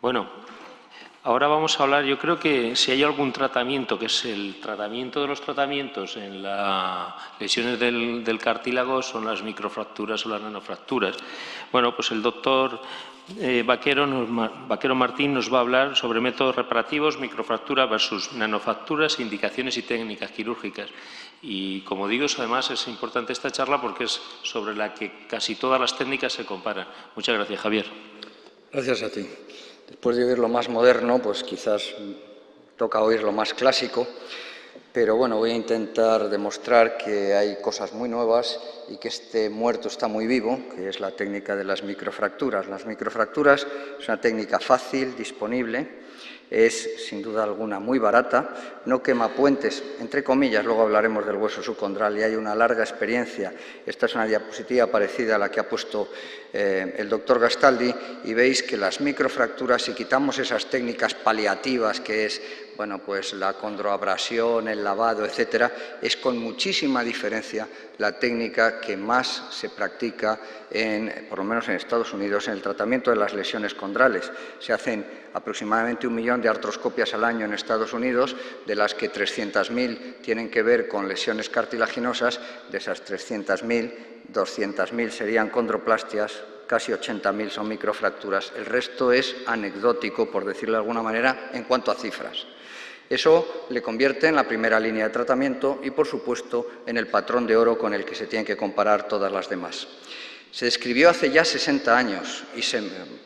Bueno, ahora vamos a hablar, yo creo que si hay algún tratamiento, que es el tratamiento de los tratamientos en las lesiones del cartílago, son las microfracturas o las nanofracturas. Bueno, pues el doctor Vaquero Martín nos va a hablar sobre métodos reparativos, microfractura versus nanofracturas, indicaciones y técnicas quirúrgicas. Y como digo, además es importante esta charla porque es sobre la que casi todas las técnicas se comparan. Muchas gracias, Javier. Gracias a ti. Después de oír lo más moderno, pues quizás toca oír lo más clásico, pero bueno, voy a intentar demostrar que hay cosas muy nuevas y que este muerto está muy vivo, que es la técnica de las microfracturas. Las microfracturas es una técnica fácil, disponible, es sin duda alguna muy barata, no quema puentes, entre comillas, luego hablaremos del hueso subcondral y hay una larga experiencia. Esta es una diapositiva parecida a la que ha puesto el doctor Gastaldi y veis que las microfracturas, si quitamos esas técnicas paliativas que es pues la condroabrasión, el lavado, etcétera, es con muchísima diferencia la técnica que más se practica, por lo menos en Estados Unidos, en el tratamiento de las lesiones condrales. Se hacen aproximadamente 1 millón de artroscopias al año en Estados Unidos, de las que 300.000 tienen que ver con lesiones cartilaginosas. De esas 300.000, 200.000 serían condroplastias, casi 80.000 son microfracturas. El resto es anecdótico, por decirlo de alguna manera, en cuanto a cifras. Eso le convierte en la primera línea de tratamiento y, por supuesto, en el patrón de oro con el que se tienen que comparar todas las demás. Se describió hace ya 60 años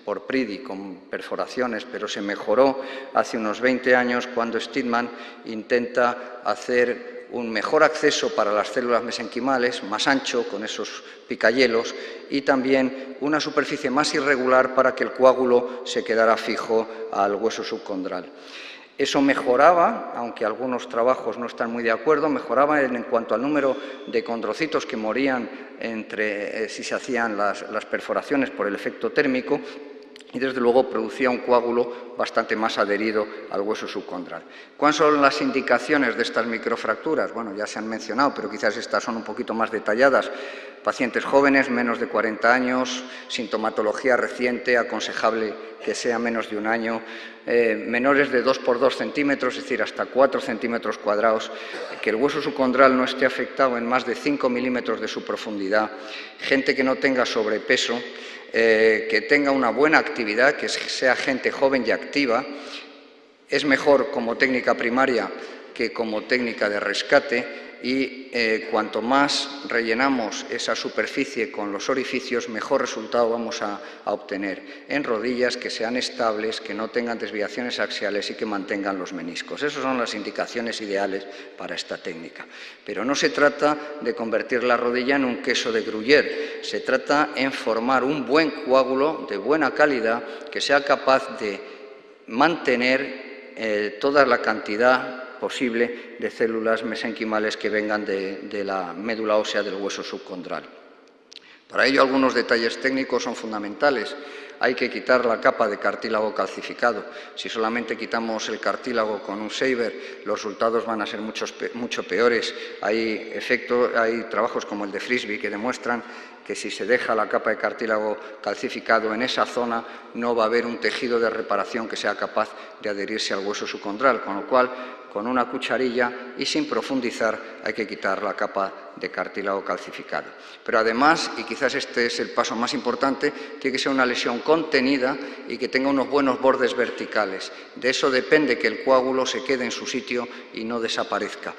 por Pridi con perforaciones, pero se mejoró hace unos 20 años cuando Steedman intenta hacer un mejor acceso para las células mesenquimales, más ancho, con esos picahielos, y también una superficie más irregular para que el coágulo se quedara fijo al hueso subcondral. Eso mejoraba, aunque algunos trabajos no están muy de acuerdo, mejoraba en cuanto al número de condrocitos que morían si se hacían las perforaciones por el efecto térmico, y desde luego producía un coágulo bastante más adherido al hueso subcondral. ¿Cuáles son las indicaciones de estas microfracturas? Bueno, ya se han mencionado, pero quizás estas son un poquito más detalladas. Pacientes jóvenes, menos de 40 años, sintomatología reciente, aconsejable que sea menos de 1 año, menores de 2 por 2 centímetros, es decir, hasta 4 centímetros cuadrados, que el hueso subcondral no esté afectado en más de 5 milímetros de su profundidad, gente que no tenga sobrepeso, que tenga una buena actividad, que sea gente joven y activa. Es mejor como técnica primaria que como técnica de rescate, y cuanto más rellenamos esa superficie con los orificios, mejor resultado vamos a obtener en rodillas que sean estables, que no tengan desviaciones axiales y que mantengan los meniscos. Esas son las indicaciones ideales para esta técnica. Pero no se trata de convertir la rodilla en un queso de Gruyère, se trata en formar un buen coágulo de buena calidad que sea capaz de mantener toda la cantidad posible de células mesenquimales que vengan de la médula ósea del hueso subcondral. Para ello, algunos detalles técnicos son fundamentales. Hay que quitar la capa de cartílago calcificado. Si solamente quitamos el cartílago con un Saber, los resultados van a ser mucho peores. Hay trabajos como el de Frisby que demuestran que si se deja la capa de cartílago calcificado en esa zona, no va a haber un tejido de reparación que sea capaz de adherirse al hueso subcondral, con lo cual, con una cucharilla y sin profundizar, hay que quitar la capa de cartílago calcificado. Pero además, y quizás este es el paso más importante, tiene que ser una lesión contenida y que tenga unos buenos bordes verticales. De eso depende que el coágulo se quede en su sitio y no desaparezca.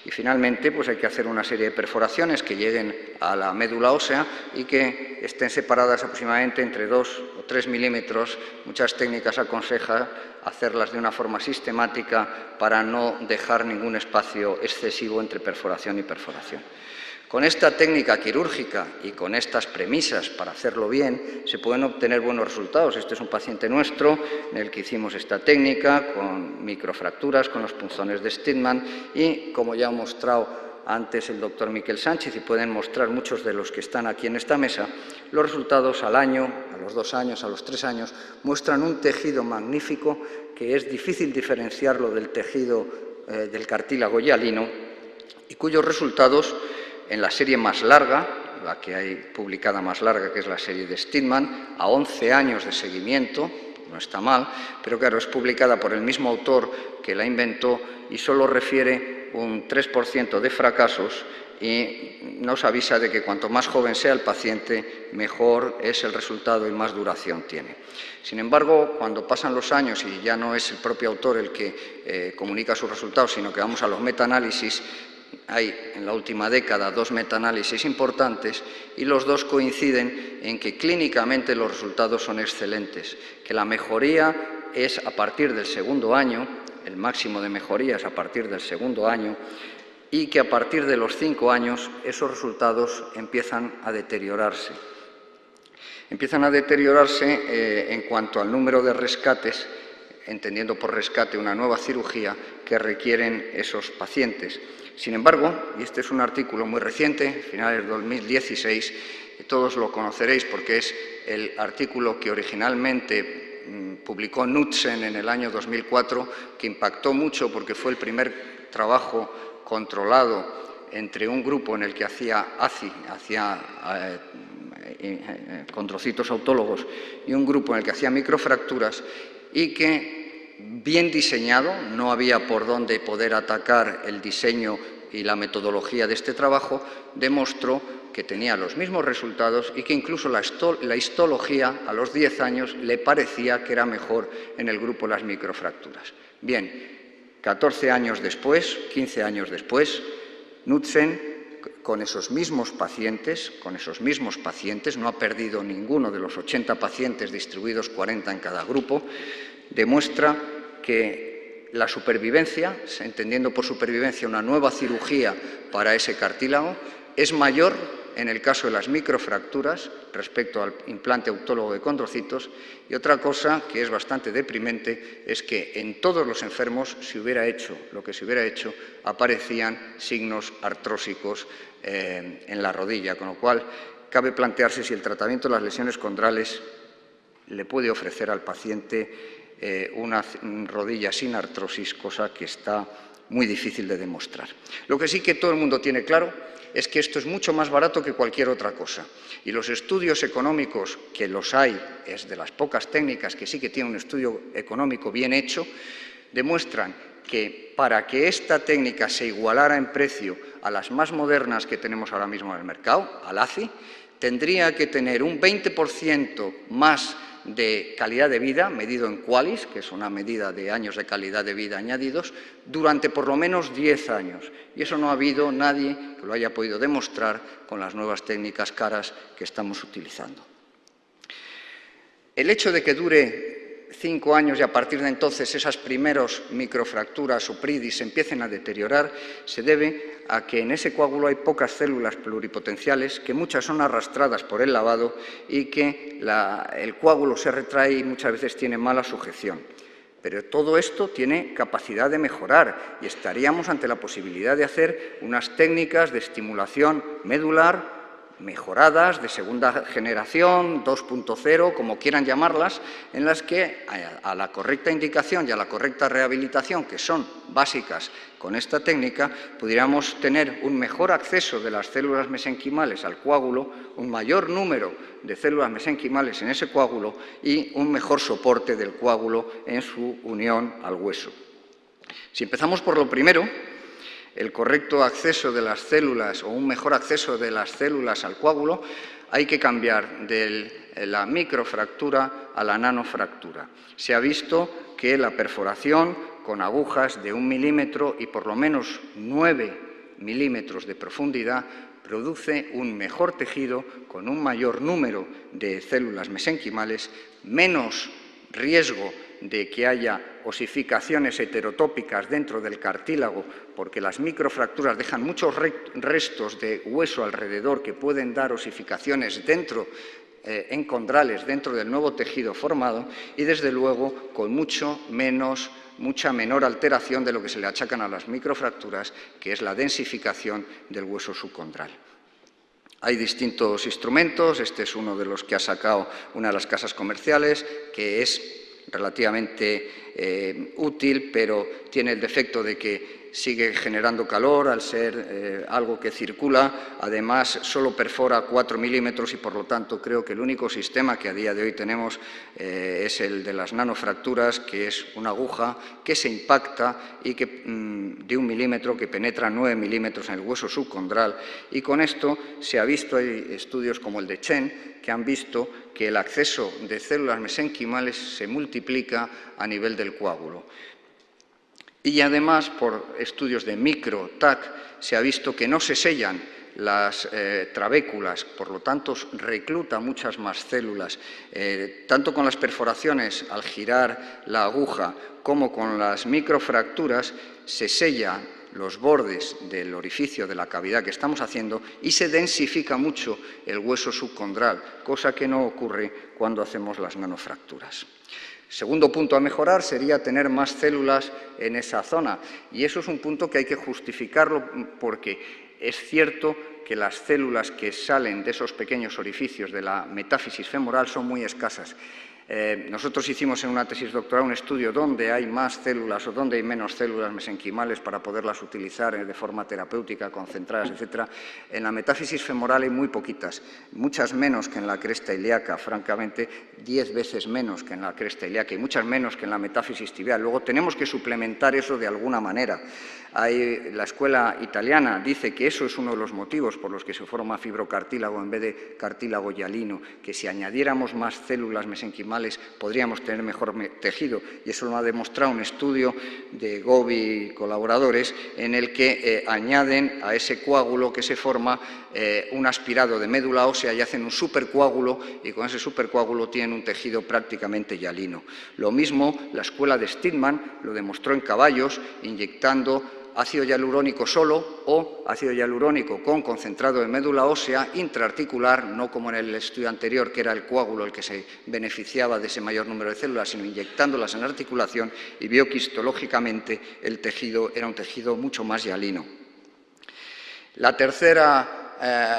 Y finalmente, pues hay que hacer una serie de perforaciones que lleguen a la médula ósea y que estén separadas aproximadamente entre 2 o 3 milímetros. Muchas técnicas aconsejan hacerlas de una forma sistemática para no dejar ningún espacio excesivo entre perforación y perforación. Con esta técnica quirúrgica y con estas premisas para hacerlo bien, se pueden obtener buenos resultados. Este es un paciente nuestro en el que hicimos esta técnica con microfracturas, con los punzones de Steedman y, como ya ha mostrado antes el doctor Miquel Sánchez y pueden mostrar muchos de los que están aquí en esta mesa, los resultados al año, a los 2 años, a los 3 años, muestran un tejido magnífico que es difícil diferenciarlo del tejido del cartílago hialino y cuyos resultados en la serie más larga, la que hay publicada más larga, que es la serie de Steedman, a 11 años de seguimiento, no está mal, pero claro, es publicada por el mismo autor que la inventó y solo refiere un 3% de fracasos y nos avisa de que cuanto más joven sea el paciente, mejor es el resultado y más duración tiene. Sin embargo, cuando pasan los años y ya no es el propio autor el que comunica sus resultados, sino que vamos a los metaanálisis, hay en la última década 2 metaanálisis importantes y los dos coinciden en que clínicamente los resultados son excelentes, que la mejoría es a partir del segundo año, el máximo de mejoría es a partir del segundo año, y que a partir de los 5 años esos resultados empiezan a deteriorarse. Empiezan a deteriorarse en cuanto al número de rescates, entendiendo por rescate una nueva cirugía que requieren esos pacientes. Sin embargo, y este es un artículo muy reciente, finales de 2016, todos lo conoceréis porque es el artículo que originalmente publicó Knudsen en el año 2004, que impactó mucho porque fue el primer trabajo controlado entre un grupo en el que hacía ACI, condrocitos autólogos, y un grupo en el que hacía microfracturas, y que, bien diseñado, no había por dónde poder atacar el diseño y la metodología de este trabajo, demostró que tenía los mismos resultados y que incluso la histología a los 10 años le parecía que era mejor en el grupo de las microfracturas. Bien, 14 años después, 15 años después, Knudsen, con esos mismos pacientes, no ha perdido ninguno de los 80 pacientes distribuidos 40 en cada grupo, demuestra que la supervivencia, entendiendo por supervivencia una nueva cirugía para ese cartílago, es mayor en el caso de las microfracturas respecto al implante autólogo de condrocitos, y otra cosa que es bastante deprimente es que en todos los enfermos se hubiera hecho lo que se hubiera hecho, aparecían signos artrósicos en la rodilla, con lo cual cabe plantearse si el tratamiento de las lesiones condrales le puede ofrecer al paciente una rodilla sin artrosis, cosa que está muy difícil de demostrar. Lo que sí que todo el mundo tiene claro es que esto es mucho más barato que cualquier otra cosa. Y los estudios económicos, que los hay, es de las pocas técnicas que sí que tienen un estudio económico bien hecho, demuestran que para que esta técnica se igualara en precio a las más modernas que tenemos ahora mismo en el mercado, al ACI, tendría que tener un 20% más de calidad de vida, medido en QALYs, que es una medida de años de calidad de vida añadidos, durante por lo menos 10 años. Y eso no ha habido nadie que lo haya podido demostrar con las nuevas técnicas caras que estamos utilizando. El hecho de que dure 5 años y a partir de entonces esas primeras microfracturas o PRIDIS se empiecen a deteriorar se debe a que en ese coágulo hay pocas células pluripotenciales, que muchas son arrastradas por el lavado y que el coágulo se retrae y muchas veces tiene mala sujeción. Pero todo esto tiene capacidad de mejorar y estaríamos ante la posibilidad de hacer unas técnicas de estimulación medular mejoradas, de segunda generación, 2.0, como quieran llamarlas, en las que a la correcta indicación y a la correcta rehabilitación, que son básicas con esta técnica, pudiéramos tener un mejor acceso de las células mesenquimales al coágulo, un mayor número de células mesenquimales en ese coágulo y un mejor soporte del coágulo en su unión al hueso. Si empezamos por lo primero, el correcto acceso de las células o un mejor acceso de las células al coágulo, hay que cambiar de la microfractura a la nanofractura. Se ha visto que la perforación con agujas de 1 milímetro y por lo menos 9 milímetros de profundidad produce un mejor tejido con un mayor número de células mesenquimales, menos riesgo de que haya osificaciones heterotópicas dentro del cartílago, porque las microfracturas dejan muchos restos de hueso alrededor que pueden dar osificaciones dentro, en condrales, dentro del nuevo tejido formado, y desde luego con mucha menor alteración de lo que se le achacan a las microfracturas, que es la densificación del hueso subcondral. Hay distintos instrumentos, este es uno de los que ha sacado una de las casas comerciales, que es relativamente útil, pero tiene el defecto de que sigue generando calor al ser algo que circula. Además, solo perfora 4 milímetros y, por lo tanto, creo que el único sistema que a día de hoy tenemos es el de las nanofracturas, que es una aguja que se impacta y que, de 1 milímetro, que penetra 9 milímetros en el hueso subcondral. Y con esto se ha visto, hay estudios como el de Chen, que han visto que el acceso de células mesenquimales se multiplica a nivel del coágulo. Y además, por estudios de micro-TAC, se ha visto que no se sellan las trabéculas, por lo tanto recluta muchas más células, tanto con las perforaciones al girar la aguja como con las microfracturas se sellan los bordes del orificio de la cavidad que estamos haciendo y se densifica mucho el hueso subcondral, cosa que no ocurre cuando hacemos las nanofracturas. Segundo punto a mejorar sería tener más células en esa zona, y eso es un punto que hay que justificarlo porque es cierto que las células que salen de esos pequeños orificios de la metáfisis femoral son muy escasas. Nosotros hicimos en una tesis doctoral un estudio donde hay más células o donde hay menos células mesenquimales para poderlas utilizar de forma terapéutica, concentradas, etc. En la metáfisis femoral hay muy poquitas, muchas menos que en la cresta ilíaca, francamente 10 veces menos que en la cresta ilíaca y muchas menos que en la metáfisis tibial. Luego tenemos que suplementar eso de alguna manera. La escuela italiana dice que eso es uno de los motivos por los que se forma fibrocartílago en vez de cartílago hialino, que si añadiéramos más células mesenquimales podríamos tener mejor tejido, y eso lo ha demostrado un estudio de Gobi y colaboradores en el que añaden a ese coágulo que se forma un aspirado de médula ósea y hacen un supercoágulo, y con ese supercoágulo tienen un tejido prácticamente hialino. Lo mismo la escuela de Steadman lo demostró en caballos inyectando ácido hialurónico solo o ácido hialurónico con concentrado de médula ósea intraarticular, no como en el estudio anterior, que era el coágulo el que se beneficiaba de ese mayor número de células, sino inyectándolas en la articulación, y vio que histológicamente el tejido era un tejido mucho más hialino. La tercera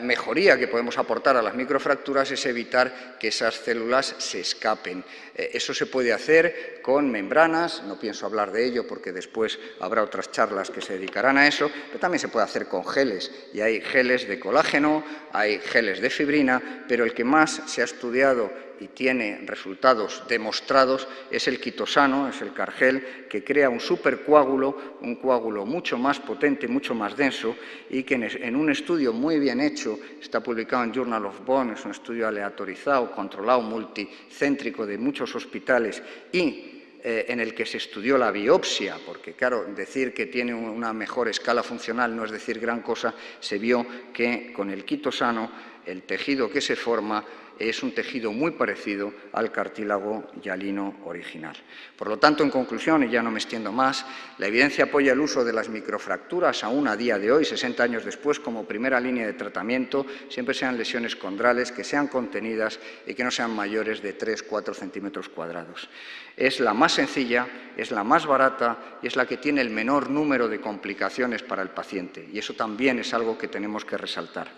mejoría que podemos aportar a las microfracturas es evitar que esas células se escapen. Eso se puede hacer con membranas, no pienso hablar de ello porque después habrá otras charlas que se dedicarán a eso, pero también se puede hacer con geles, y hay geles de colágeno, hay geles de fibrina, pero el que más se ha estudiado y tiene resultados demostrados es el quitosano, es el cargel, que crea un supercoágulo, un coágulo mucho más potente, mucho más denso, y que en un estudio muy bien hecho, está publicado en Journal of Bone, es un estudio aleatorizado, controlado, multicéntrico de muchos hospitales, y en el que se estudió la biopsia, porque claro, decir que tiene una mejor escala funcional no es decir gran cosa, se vio que con el quitosano el tejido que se forma es un tejido muy parecido al cartílago hialino original. Por lo tanto, en conclusión, y ya no me extiendo más, la evidencia apoya el uso de las microfracturas aún a día de hoy, 60 años después, como primera línea de tratamiento, siempre sean lesiones condrales, que sean contenidas y que no sean mayores de 3-4 centímetros cuadrados. Es la más sencilla, es la más barata y es la que tiene el menor número de complicaciones para el paciente, y eso también es algo que tenemos que resaltar.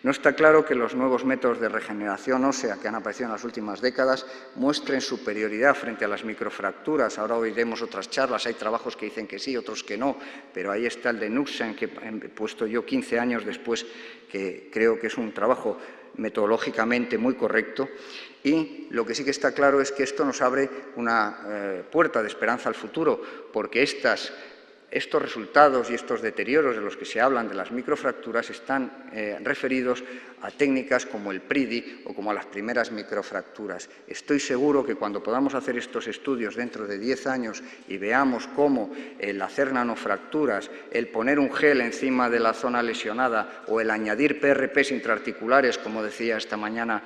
No está claro que los nuevos métodos de regeneración ósea que han aparecido en las últimas décadas muestren superioridad frente a las microfracturas. Ahora oiremos otras charlas, hay trabajos que dicen que sí, otros que no, pero ahí está el de Knutzen, que he puesto yo 15 años después, que creo que es un trabajo metodológicamente muy correcto. Y lo que sí que está claro es que esto nos abre una puerta de esperanza al futuro, porque estos resultados y estos deterioros de los que se hablan de las microfracturas están referidos a técnicas como el PRIDI o como a las primeras microfracturas. Estoy seguro que cuando podamos hacer estos estudios dentro de 10 años y veamos cómo el hacer nanofracturas, el poner un gel encima de la zona lesionada o el añadir PRPs intraarticulares, como decía esta mañana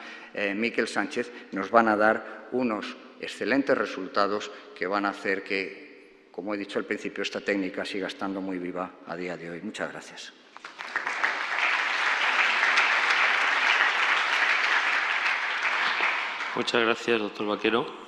Miquel Sánchez, nos van a dar unos excelentes resultados que van a hacer que, como he dicho al principio, esta técnica siga estando muy viva a día de hoy. Muchas gracias. Muchas gracias, doctor Vaquero.